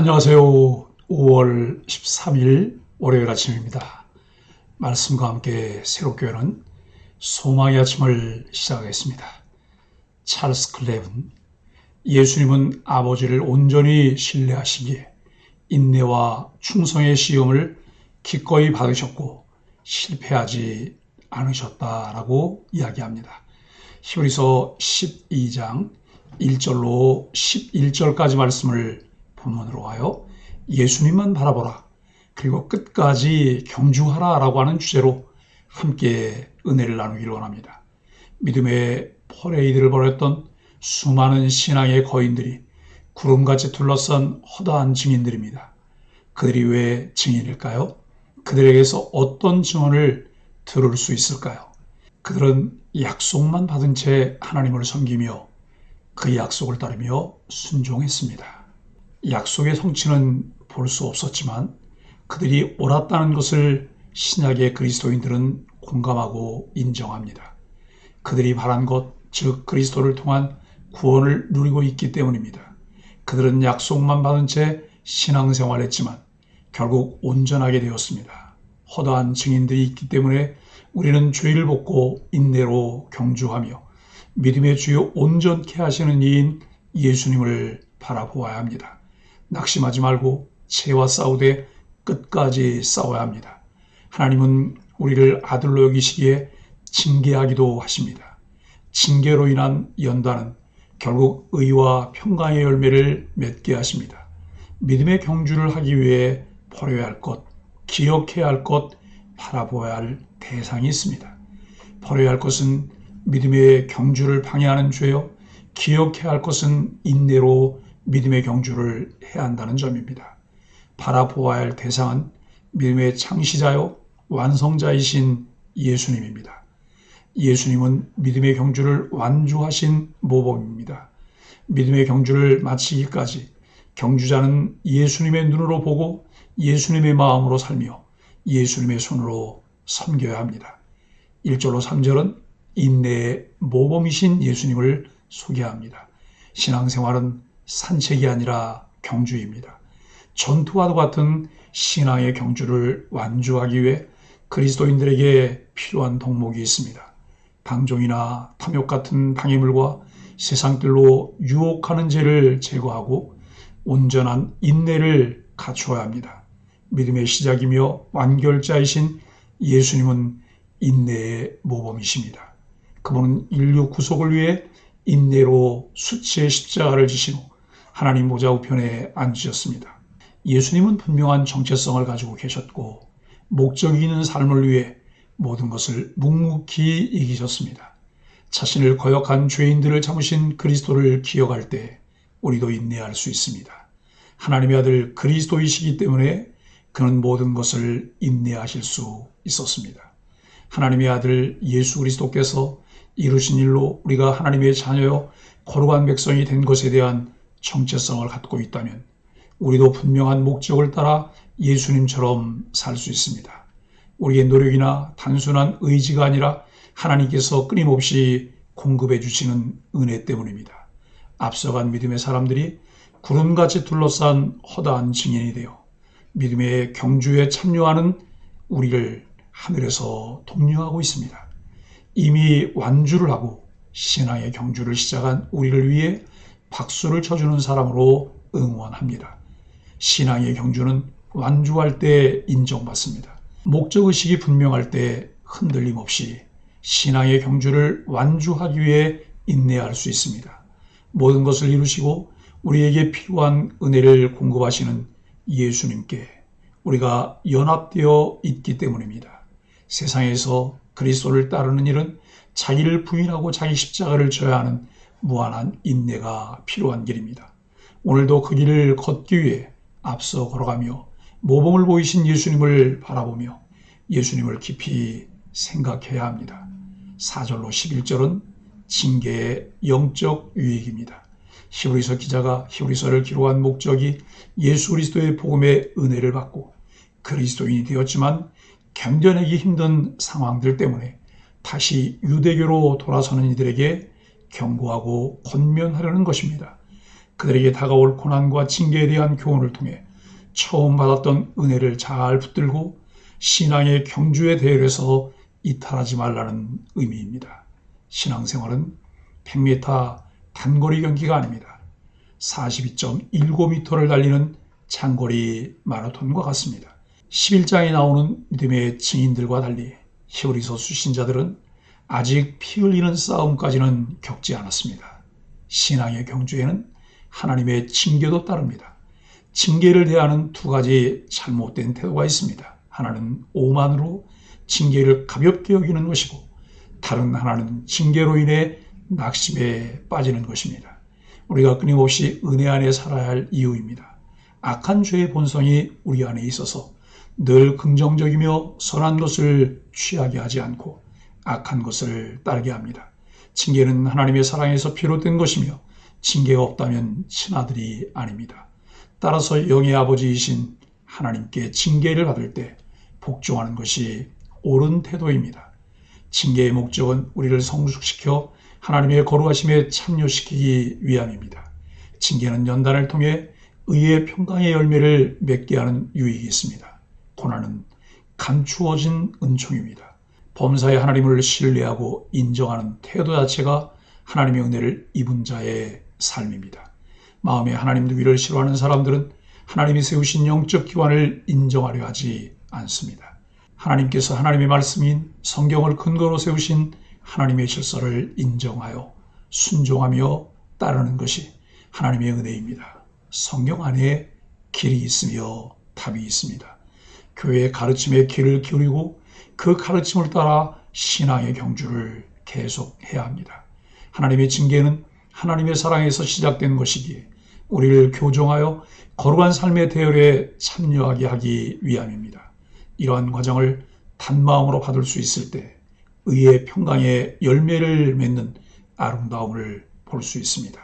안녕하세요. 5월 13일 월요일 아침입니다. 말씀과 함께 새롭게 여는 소망의 아침을 시작하겠습니다. 찰스 클랩은 예수님은 아버지를 온전히 신뢰하시기에 인내와 충성의 시험을 기꺼이 받으셨고 실패하지 않으셨다라고 이야기합니다. 히브리서 12장 1절로 11절까지 말씀을 본문으로 하여 예수님만 바라보라 그리고 끝까지 경주하라 라고 하는 주제로 함께 은혜를 나누기를 원합니다. 믿음의 퍼레이드를 벌였던 수많은 신앙의 거인들이 구름같이 둘러싼 허다한 증인들입니다. 그들이 왜 증인일까요? 그들에게서 어떤 증언을 들을 수 있을까요? 그들은 약속만 받은 채 하나님을 섬기며 그 약속을 따르며 순종했습니다. 약속의 성취는 볼 수 없었지만 그들이 옳았다는 것을 신약의 그리스도인들은 공감하고 인정합니다. 그들이 바란 것, 즉 그리스도를 통한 구원을 누리고 있기 때문입니다. 그들은 약속만 받은 채 신앙생활했지만 결국 온전하게 되었습니다. 허다한 증인들이 있기 때문에 우리는 죄를 벗고 인내로 경주하며 믿음의 주요 온전케 하시는 이인 예수님을 바라보아야 합니다. 낙심하지 말고 죄와 싸우되 끝까지 싸워야 합니다. 하나님은 우리를 아들로 여기시기에 징계하기도 하십니다. 징계로 인한 연단은 결국 의와 평강의 열매를 맺게 하십니다. 믿음의 경주를 하기 위해 버려야 할 것, 기억해야 할 것, 바라보아야 할 대상이 있습니다. 버려야 할 것은 믿음의 경주를 방해하는 죄요, 기억해야 할 것은 인내로 믿음의 경주를 해야 한다는 점입니다. 바라보아야 할 대상은 믿음의 창시자요 완성자이신 예수님입니다. 예수님은 믿음의 경주를 완주하신 모범입니다. 믿음의 경주를 마치기까지 경주자는 예수님의 눈으로 보고 예수님의 마음으로 살며 예수님의 손으로 섬겨야 합니다. 1절로 3절은 인내의 모범이신 예수님을 소개합니다. 신앙생활은 산책이 아니라 경주입니다. 전투와도 같은 신앙의 경주를 완주하기 위해 그리스도인들에게 필요한 덕목이 있습니다. 방종이나 탐욕 같은 방해물과 세상길로 유혹하는 죄를 제거하고 온전한 인내를 갖추어야 합니다. 믿음의 시작이며 완결자이신 예수님은 인내의 모범이십니다. 그분은 인류 구속을 위해 인내로 수치의 십자가를 지시고 하나님 보좌 우편에 앉으셨습니다. 예수님은 분명한 정체성을 가지고 계셨고 목적이 있는 삶을 위해 모든 것을 묵묵히 이기셨습니다. 자신을 거역한 죄인들을 참으신 그리스도를 기억할 때 우리도 인내할 수 있습니다. 하나님의 아들 그리스도이시기 때문에 그는 모든 것을 인내하실 수 있었습니다. 하나님의 아들 예수 그리스도께서 이루신 일로 우리가 하나님의 자녀요 거룩한 백성이 된 것에 대한 정체성을 갖고 있다면 우리도 분명한 목적을 따라 예수님처럼 살 수 있습니다. 우리의 노력이나 단순한 의지가 아니라 하나님께서 끊임없이 공급해 주시는 은혜 때문입니다. 앞서간 믿음의 사람들이 구름같이 둘러싼 허다한 증인이 되어 믿음의 경주에 참여하는 우리를 하늘에서 독려하고 있습니다. 이미 완주를 하고 신앙의 경주를 시작한 우리를 위해 박수를 쳐주는 사람으로 응원합니다. 신앙의 경주는 완주할 때 인정받습니다. 목적의식이 분명할 때 흔들림 없이 신앙의 경주를 완주하기 위해 인내할 수 있습니다. 모든 것을 이루시고 우리에게 필요한 은혜를 공급하시는 예수님께 우리가 연합되어 있기 때문입니다. 세상에서 그리스도를 따르는 일은 자기를 부인하고 자기 십자가를 져야 하는 무한한 인내가 필요한 길입니다. 오늘도 그 길을 걷기 위해 앞서 걸어가며 모범을 보이신 예수님을 바라보며 예수님을 깊이 생각해야 합니다. 4절로 11절은 징계의 영적 유익입니다. 히브리서 기자가 히브리서를 기록한 목적이 예수 그리스도의 복음의 은혜를 받고 그리스도인이 되었지만 견뎌내기 힘든 상황들 때문에 다시 유대교로 돌아서는 이들에게 경고하고 권면하려는 것입니다. 그들에게 다가올 고난과 징계에 대한 교훈을 통해 처음 받았던 은혜를 잘 붙들고 신앙의 경주에 대해서 이탈하지 말라는 의미입니다. 신앙생활은 100m 단거리 경기가 아닙니다. 42.19m를 달리는 장거리 마라톤과 같습니다. 11장에 나오는 믿음의 증인들과 달리 히브리서 수신자들은 아직 피 흘리는 싸움까지는 겪지 않았습니다. 신앙의 경주에는 하나님의 징계도 따릅니다. 징계를 대하는 두 가지 잘못된 태도가 있습니다. 하나는 오만으로 징계를 가볍게 여기는 것이고, 다른 하나는 징계로 인해 낙심에 빠지는 것입니다. 우리가 끊임없이 은혜 안에 살아야 할 이유입니다. 악한 죄의 본성이 우리 안에 있어서 늘 긍정적이며 선한 것을 취하게 하지 않고 악한 것을 따르게 합니다. 징계는 하나님의 사랑에서 비롯된 것이며 징계가 없다면 친아들이 아닙니다. 따라서 영의 아버지이신 하나님께 징계를 받을 때 복종하는 것이 옳은 태도입니다. 징계의 목적은 우리를 성숙시켜 하나님의 거룩하심에 참여시키기 위함입니다. 징계는 연단을 통해 의의 평강의 열매를 맺게 하는 유익이 있습니다. 고난은 감추어진 은총입니다. 범사의 하나님을 신뢰하고 인정하는 태도 자체가 하나님의 은혜를 입은 자의 삶입니다. 마음에 하나님 두기를 싫어하는 사람들은 하나님이 세우신 영적 기관을 인정하려 하지 않습니다. 하나님께서 하나님의 말씀인 성경을 근거로 세우신 하나님의 질서를 인정하여 순종하며 따르는 것이 하나님의 은혜입니다. 성경 안에 길이 있으며 답이 있습니다. 교회의 가르침에 귀를 기울이고 그 가르침을 따라 신앙의 경주를 계속해야 합니다. 하나님의 징계는 하나님의 사랑에서 시작된 것이기에 우리를 교정하여 거룩한 삶의 대열에 참여하게 하기 위함입니다. 이러한 과정을 단마음으로 받을 수 있을 때 의의 평강의 열매를 맺는 아름다움을 볼 수 있습니다.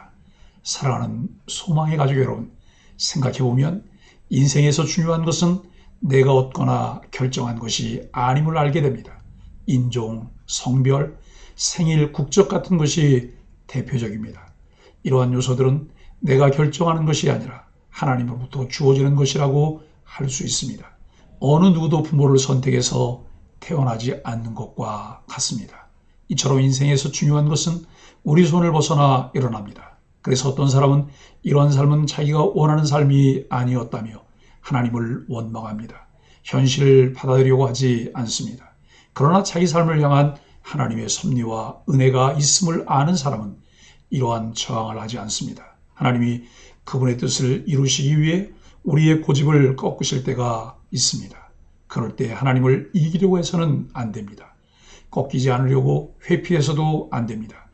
사랑하는 소망의 가족 여러분, 생각해보면 인생에서 중요한 것은 내가 얻거나 결정한 것이 아님을 알게 됩니다. 인종, 성별, 생일, 국적 같은 것이 대표적입니다. 이러한 요소들은 내가 결정하는 것이 아니라 하나님으로부터 주어지는 것이라고 할 수 있습니다. 어느 누구도 부모를 선택해서 태어나지 않는 것과 같습니다. 이처럼 인생에서 중요한 것은 우리 손을 벗어나 일어납니다. 그래서 어떤 사람은 이러한 삶은 자기가 원하는 삶이 아니었다며 하나님을 원망합니다. 현실을 받아들이려고 하지 않습니다. 그러나 자기 삶을 향한 하나님의 섭리와 은혜가 있음을 아는 사람은 이러한 저항을 하지 않습니다. 하나님이 그분의 뜻을 이루시기 위해 우리의 고집을 꺾으실 때가 있습니다. 그럴 때 하나님을 이기려고 해서는 안 됩니다. 꺾이지 않으려고 회피해서도 안 됩니다.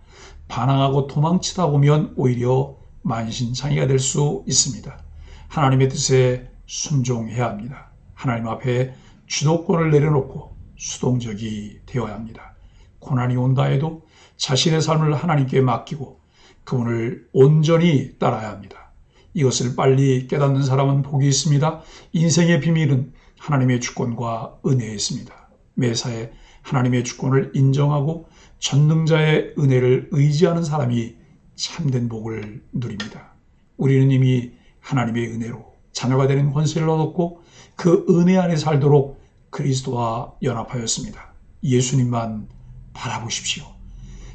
반항하고 도망치다 보면 오히려 만신창이가 될 수 있습니다. 하나님의 뜻에 순종해야 합니다. 하나님 앞에 주도권을 내려놓고 수동적이 되어야 합니다. 고난이 온다 해도 자신의 삶을 하나님께 맡기고 그분을 온전히 따라야 합니다. 이것을 빨리 깨닫는 사람은 복이 있습니다. 인생의 비밀은 하나님의 주권과 은혜에 있습니다. 매사에 하나님의 주권을 인정하고 전능자의 은혜를 의지하는 사람이 참된 복을 누립니다. 우리는 이미 하나님의 은혜로 자녀가 되는 권세를 얻었고 그 은혜 안에 살도록 그리스도와 연합하였습니다. 예수님만 바라보십시오.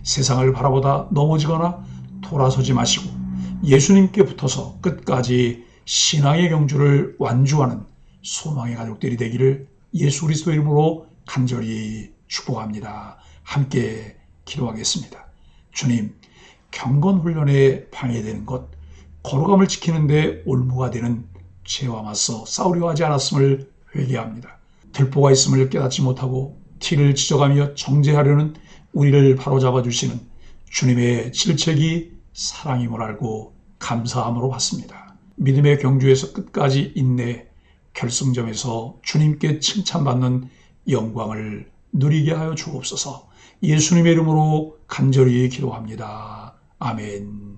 세상을 바라보다 넘어지거나 돌아서지 마시고 예수님께 붙어서 끝까지 신앙의 경주를 완주하는 소망의 가족들이 되기를 예수 그리스도 이름으로 간절히 축복합니다. 함께 기도하겠습니다. 주님, 경건훈련에 방해되는 것, 거룩함을 지키는 데 올무가 되는 죄와 맞서 싸우려 하지 않았음을 회개합니다. 들보가 있음을 깨닫지 못하고 티를 지져가며 정죄하려는 우리를 바로잡아 주시는 주님의 질책이 사랑임을 알고 감사함으로 받습니다. 믿음의 경주에서 끝까지 인내, 결승점에서 주님께 칭찬받는 영광을 누리게 하여 주옵소서. 예수님의 이름으로 간절히 기도합니다. 아멘.